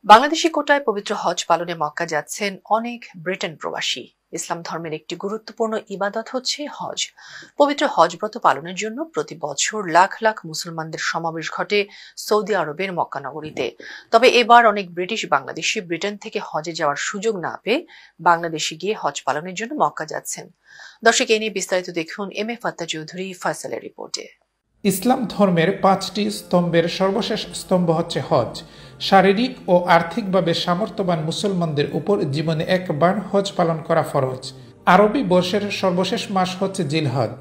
বাংলাদেশি কোটায় পবিত্র হজ পালনে মক্কা যাচ্ছেন অনেক ব্রিটেন প্রবাসী। ইসলাম ধর্মের একটি গুরুত্বপূর্ণ ইবাদত হচ্ছে হজ। পবিত্র হজ ব্রত পালনের জন্য প্রতি বছর লাখ লাখ মুসলমানদের সমাবেশ ঘটে সৌদি আরবের মক্কা নগরীতে। তবে এবার অনেক ব্রিটিশ বাংলাদেশি ব্রিটেন থেকে হজে যাওয়ার সুযোগ না পেয়ে বাংলাদেশে গিয়ে হজ পালনের জন্য মক্কা যাচ্ছেন। দর্শক, এ নিয়ে বিস্তারিত দেখুন এম এ ফাত্তা চৌধুরী ফয়সালের রিপোর্টে। ইসলাম ধর্মের 5টি স্তম্ভের সর্বশেষ স্তম্ভ হচ্ছে হজ। শারীরিক ও আর্থিকভাবে সামর্থ্যবান মুসলমানদের উপর জীবনে একবার হজ পালন করা ফরজ। আরবি বর্ষের সর্বশেষ মাস হচ্ছে জিলহজ,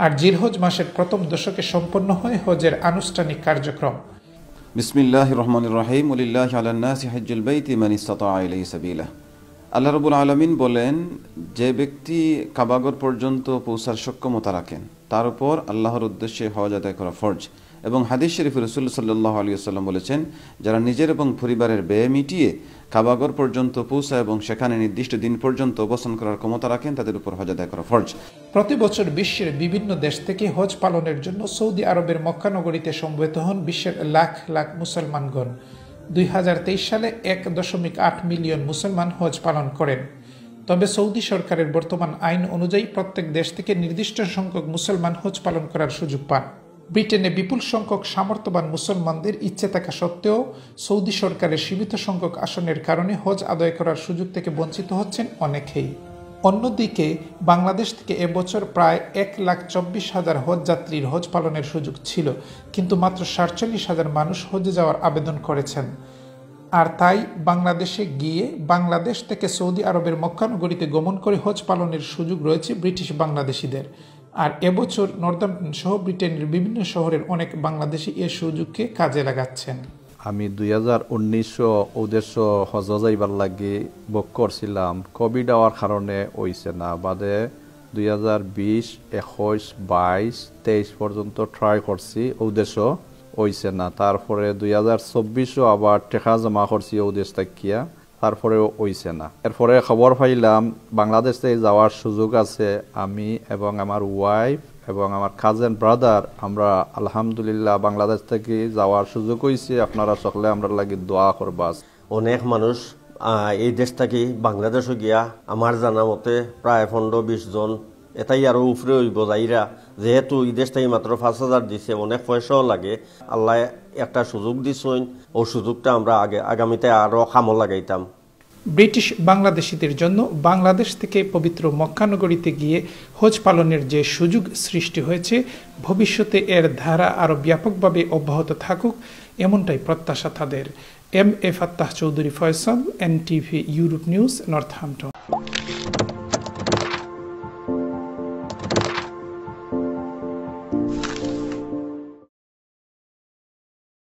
আর জিলহজ মাসের প্রথম দশকে সম্পন্ন হয় হজের আনুষ্ঠানিক কার্যক্রম। বিসমিল্লাহির রহমানির রহিম। ওয়ালিল্লাহি আলান নাসি হজ্জুল বাইতি মান ইসতাতা ইলাইহি সাবিলা। আল্লাহ রাব্বুল আলামিন বলেন, যে ব্যক্তি কাবাগর পর্যন্ত পৌঁছার সক্ষমতা রাখেন তার উপর আল্লাহর উদ্দেশ্যে হজ আদায় করা ফরজ। এবং হাদিস শরীফে রাসূল সাল্লাল্লাহু আলাইহি ওয়াসাল্লাম বলেছেন, যারা নিজের এবং পরিবারের ব্যয় মিটিয়ে কাবাগর পর্যন্ত পৌঁছায় এবং সেখানে নির্দিষ্ট দিন পর্যন্ত অবস্থান করার ক্ষমতা রাখেন তাদের উপর হজ আদায় করা ফরজ। প্রতি বছর বিশ্বের বিভিন্ন দেশ থেকে হজ পালনের জন্য সৌদি আরবের মক্কা নগরীতে সমবেত হন বিশ্বের লাখ লাখ মুসলমানগণ। 2023 সালে 1.8 মিলিয়ন মুসলমান হজ পালন করেন। তবে সৌদি সরকারের বর্তমান আইন অনুযায়ী প্রত্যেক দেশ থেকে নির্দিষ্ট সংখ্যক মুসলমান হজ পালন করার সুযোগ পান। ব্রিটেনে বিপুল সংখ্যক সামর্থ্যবান মুসলমানদের ইচ্ছে থাকা সত্ত্বেও সৌদি সরকারের সীমিত সংখ্যক আসনের কারণে হজ আদায় করার সুযোগ থেকে বঞ্চিত হচ্ছেন অনেকেই। অন্যদিকে বাংলাদেশ থেকে এবছর প্রায় 1,24,000 হজ যাত্রীর হজ পালনের সুযোগ ছিল, কিন্তু মাত্র 47,000 মানুষ হজে যাওয়ার আবেদন করেছেন। আর তাই বাংলাদেশে গিয়ে বাংলাদেশ থেকে সৌদি আরবের মক্কা নগরীতে গমন করে হজ পালনের সুযোগ রয়েছে ব্রিটিশ বাংলাদেশিদের। আর এবছর নর্দাম্পটন সহ ব্রিটেনের বিভিন্ন শহরের অনেক বাংলাদেশি এ সুযোগকে কাজে লাগাচ্ছেন। আমি 2019 উদ্দেশ্য হজ যাইবার লাগি বুক করছিলাম, কোভিড হওয়ার কারণে হইছে না। বাদে 2020, 21, 22, 23 পর্যন্ত ট্রাই করছি, উদ্দেশ্য হইছে না। তারপরে 2024 আবার টেকা জমা করছি উদ্দেশ্য থাকিয়া, তারপরেও হইছে না। এরপরে খবর পাইলাম বাংলাদেশ থেকে যাওয়ার সুযোগ আছে। আমি এবং আমার ওয়াইফ এবং আমার কাজিন ব্রাদার আমরা আলহামদুলিল্লাহ বাংলাদেশ থেকে যাওয়ার সুযোগ হয়েছে। আপনারা সকলে আমরা লাগি দোয়া করবা। অনেক মানুষ এই দেশ থেকে বাংলাদেশে গিয়া আমার জানা মতে প্রায় 15-20 জন, এটাই আরো উপরে হইব যাইরা, যেহেতু এই দেশ থেকে মাত্র 5,000 দিছে, অনেক পয়সাও লাগে। আল্লাহ একটা সুযোগ দিছেন, ও সুযোগটা আমরা আগামীতে আরো কামে লাগাইতাম। ব্রিটিশ বাংলাদেশিদের জন্য বাংলাদেশ থেকে পবিত্র মক্কা নগরীতে গিয়ে হজ পালনের যে সুযোগ সৃষ্টি হয়েছে, ভবিষ্যতে এর ধারা আরও ব্যাপকভাবে অব্যাহত থাকুক, এমনটাই প্রত্যাশা তাদের। M A Fattah Chowdhury Faisal, NTV Europe news, Northampton.